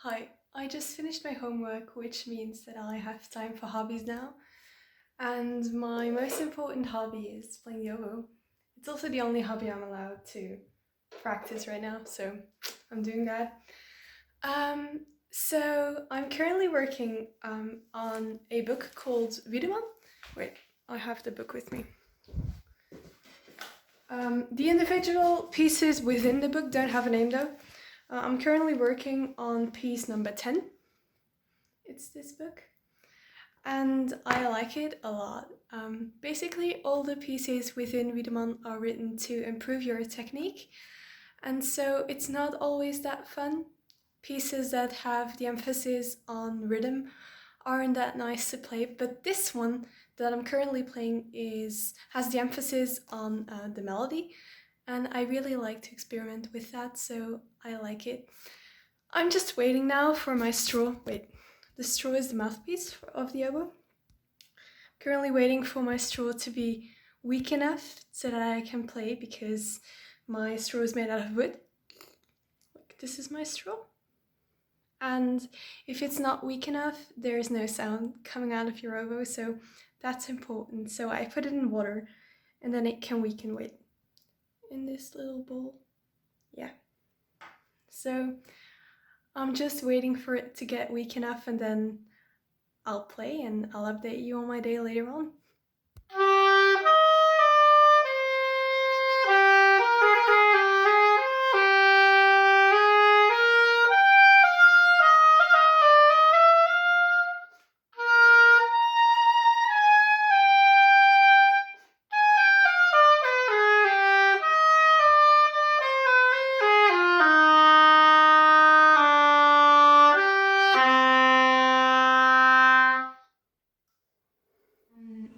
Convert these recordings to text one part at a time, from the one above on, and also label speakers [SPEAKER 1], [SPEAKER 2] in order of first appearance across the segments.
[SPEAKER 1] Hi, I just finished my homework, which means that I have time for hobbies now. And my most important hobby is playing the oboe. It's also the only hobby I'm allowed to practice right now, so I'm doing that. So I'm currently working on a book called Wiedemann. Wait, I have the book with me. The individual pieces within the book don't have a name though. I'm currently working on piece number 10. It's this book. And I like it a lot. Basically, all the pieces within Wiedemann are written to improve your technique, and so it's not always that fun. Pieces that have the emphasis on rhythm aren't that nice to play, but this one that I'm currently playing is has the emphasis on the melody, and I really like to experiment with that, so I like it. I'm just waiting now for my straw. Wait, the straw is the mouthpiece of the oboe. Currently waiting for my straw to be weak enough so that I can play because my straw is made out of wood. Like, this is my straw. And if it's not weak enough, there is no sound coming out of your oboe, so that's important. So I put it in water and then it can weaken with in this little bowl. Yeah. So I'm just waiting for it to get weak enough and then I'll play and I'll update you on my day later on.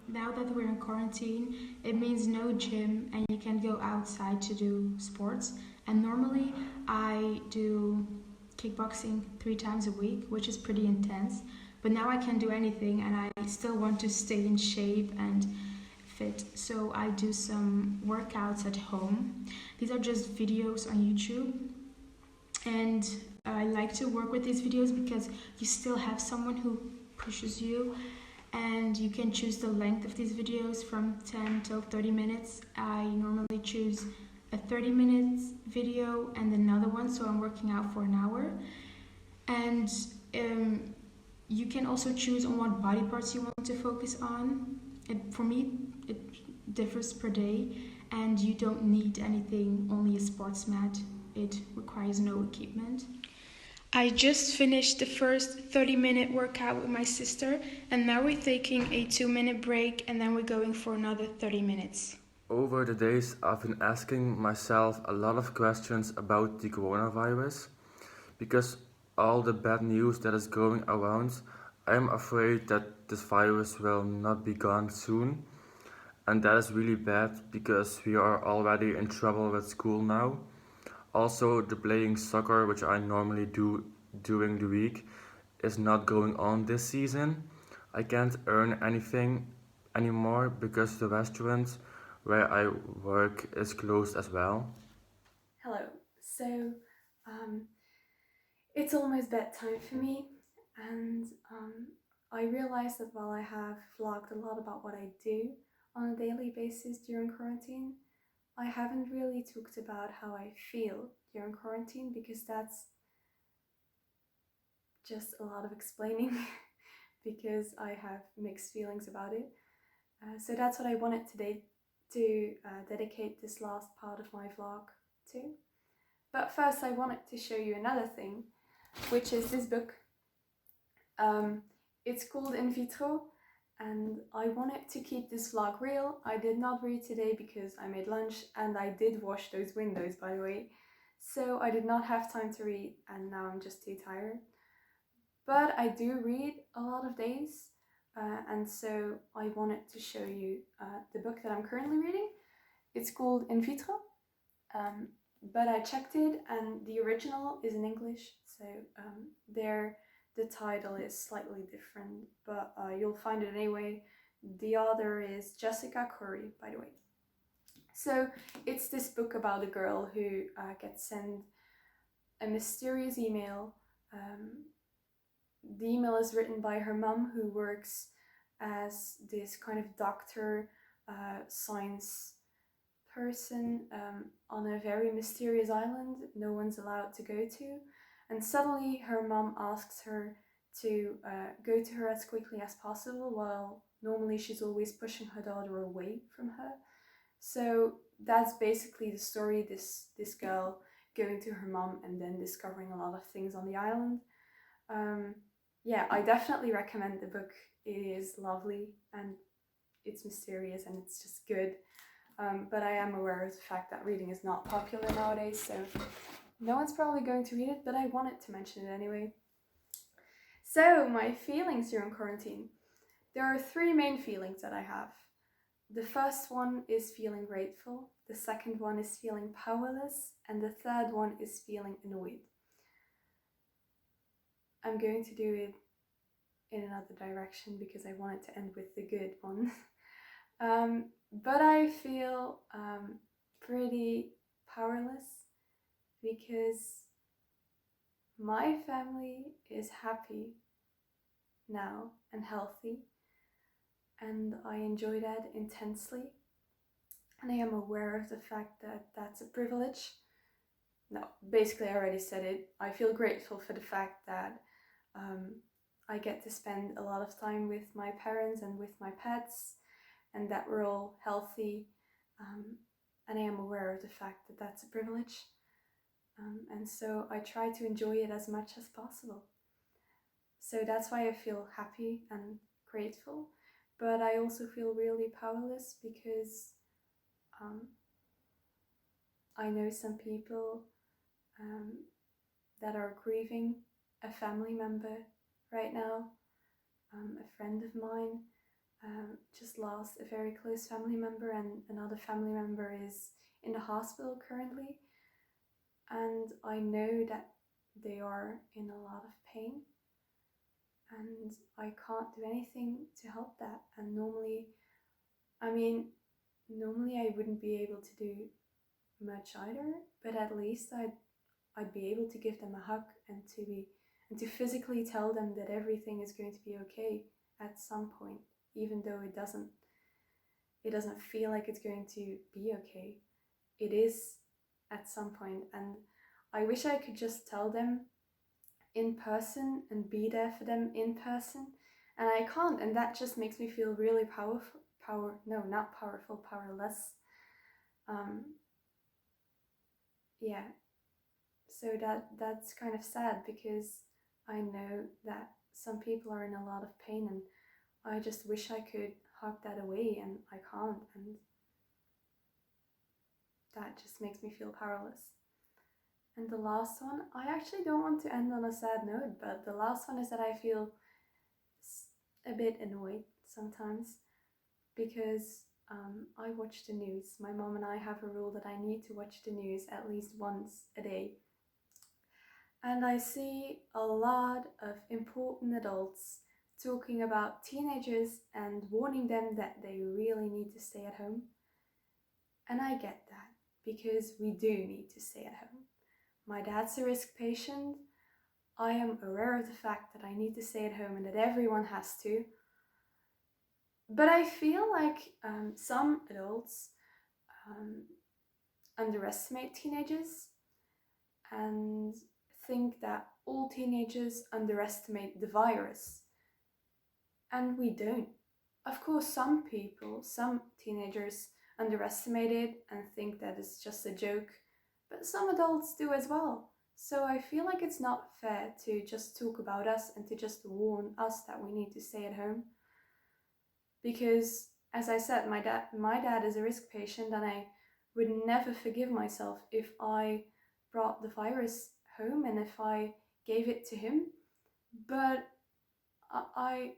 [SPEAKER 2] Now that we're in quarantine, it means no gym and you can go outside to do sports. And normally I do kickboxing 3 times a week, which is pretty intense. But now I can do anything and I still want to stay in shape and fit. So I do some workouts at home. These are just videos on YouTube. And I like to work with these videos because you still have someone who pushes you and you can choose the length of these videos from 10 till 30 minutes. I normally choose a 30 minutes video and another one, so I'm working out for an hour. And you can also choose on what body parts you want to focus on. For me, it differs per day, and you don't need anything, only a sports mat. It requires no equipment. I just finished the first 30-minute workout with my sister, and now we're taking a 2-minute break, and then we're going for another 30 minutes.
[SPEAKER 3] Over the days, I've been asking myself a lot of questions about the coronavirus because all the bad news that is going around, I'm afraid that this virus will not be gone soon. And that is really bad because we are already in trouble with school now. Also, the playing soccer, which I normally do during the week, is not going on this season. I can't earn anything anymore because the restaurant where I work is closed as well.
[SPEAKER 1] Hello. So, um, it's almost bedtime for me, and I realized that while I have vlogged a lot about what I do on a daily basis during quarantine, I haven't really talked about how I feel during quarantine because that's just a lot of explaining because I have mixed feelings about it. So that's what I wanted today to dedicate this last part of my vlog to. But first, I wanted to show you another thing, which is this book. It's called In Vitro, and I wanted to keep this vlog real. I did not read today because I made lunch and I did wash those windows, by the way. So I did not have time to read, and now I'm just too tired. But I do read a lot of days, and so I wanted to show you the book that I'm currently reading. It's called In Vitro, but I checked it and the original is in English, so there the title is slightly different, but you'll find it anyway. The author is Jessica Curry, by the way. So it's this book about a girl who gets sent a mysterious email The email is written by her mum, who works as this kind of doctor, science person on a very mysterious island no one's allowed to go to. And suddenly her mum asks her to go to her as quickly as possible, while normally she's always pushing her daughter away from her. So that's basically the story, this girl going to her mum and then discovering a lot of things on the island. Yeah, I definitely recommend the book. It is lovely and it's mysterious and it's just good. But I am aware of the fact that reading is not popular nowadays, so no one's probably going to read it, but I wanted to mention it anyway. So, my feelings during quarantine. There are three main feelings that I have. The first one is feeling grateful, the second one is feeling powerless, and the third one is feeling annoyed. I'm going to do it in another direction because I wanted to end with the good one. But I feel pretty powerless because my family is happy now and healthy, and I enjoy that intensely. And I am aware of the fact that that's a privilege. No, basically, I already said it. I feel grateful for the fact that I get to spend a lot of time with my parents and with my pets, and that we're all healthy. And I am aware of the fact that that's a privilege. And so I try to enjoy it as much as possible. So that's why I feel happy and grateful. But I also feel really powerless because I know some people that are grieving a family member right now. A friend of mine just lost a very close family member, and another family member is in the hospital currently. And I know that they are in a lot of pain, and I can't do anything to help that. And normally I wouldn't be able to do much either, but at least I'd be able to give them a hug and to physically tell them that everything is going to be okay at some point, even though it doesn't feel like it's going to be okay. It is at some point, and I wish I could just tell them in person and be there for them in person, and I can't, and that just makes me feel really powerless. Yeah, so that's kind of sad because I know that some people are in a lot of pain, and I just wish I could hug that away, and I can't, and that just makes me feel powerless. And the last one, I actually don't want to end on a sad note, but the last one is that I feel a bit annoyed sometimes because I watch the news. My mom and I have a rule that I need to watch the news at least once a day. And I see a lot of important adults talking about teenagers and warning them that they really need to stay at home. And I get that, because we do need to stay at home. My dad's a risk patient. I am aware of the fact that I need to stay at home and that everyone has to. But I feel like some adults underestimate teenagers and think that all teenagers underestimate the virus. And we don't. Of course, some teenagers underestimate it and think that it's just a joke, but some adults do as well. So I feel like it's not fair to just talk about us and to just warn us that we need to stay at home. Because, as I said, my dad is a risk patient, and I would never forgive myself if I brought the virus home and if I gave it to him. But I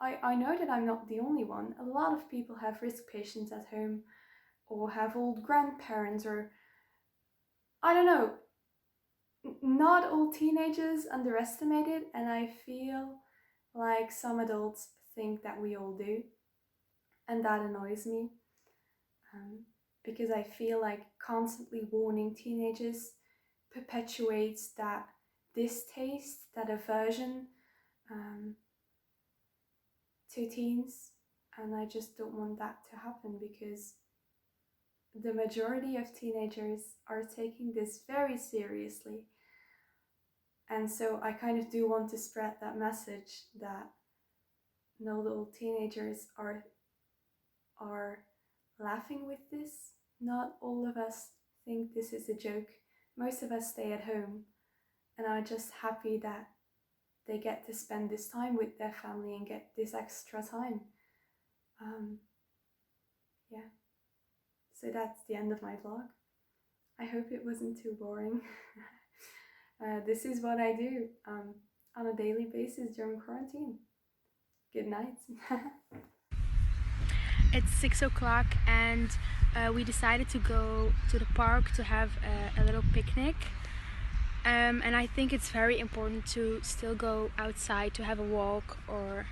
[SPEAKER 1] know that I'm not the only one. A lot of people have risk patients at home, or have old grandparents, or I don't know. Not all teenagers underestimate it, and I feel like some adults think that we all do, and that annoys me, because I feel like constantly warning teenagers perpetuates that distaste, that aversion to teens, and I just don't want that to happen because the majority of teenagers are taking this very seriously. And so I kind of do want to spread that message that not all teenagers are laughing with this. Not all of us think this is a joke. Most of us stay at home and are just happy that they get to spend this time with their family and get this extra time. Yeah. So that's the end of my vlog. I hope it wasn't too boring. This is what I do on a daily basis during quarantine. Good night.
[SPEAKER 2] It's 6 o'clock and we decided to go to the park to have a little picnic. And I think it's very important to still go outside to have a walk or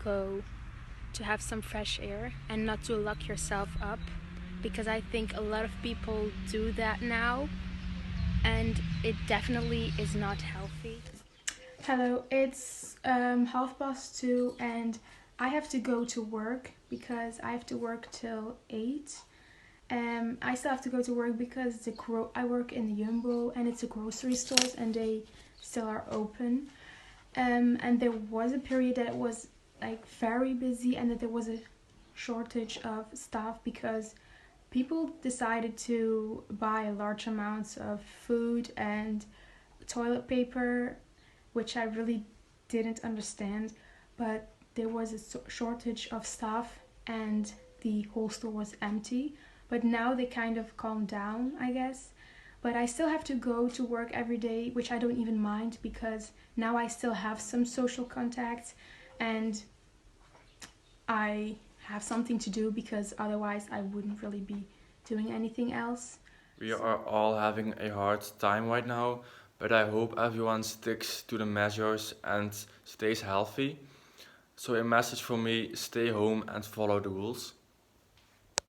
[SPEAKER 2] go to have some fresh air and not to lock yourself up, because I think a lot of people do that now and it definitely is not healthy. Hello, it's 2:30 and I have to go to work because I have to work till 8. I still have to go to work because I work in the Jumbo and it's a grocery stores and they still are open. And there was a period that it was like very busy and that there was a shortage of staff because people decided to buy large amounts of food and toilet paper, which I really didn't understand, but there was a shortage of staff and the whole store was empty. But now they kind of calmed down, I guess. But I still have to go to work every day, which I don't even mind because now I still have some social contacts and I have something to do because otherwise I wouldn't really be doing anything else.
[SPEAKER 3] We are all having a hard time right now, but I hope everyone sticks to the measures and stays healthy. So a message from me, stay home and follow the rules.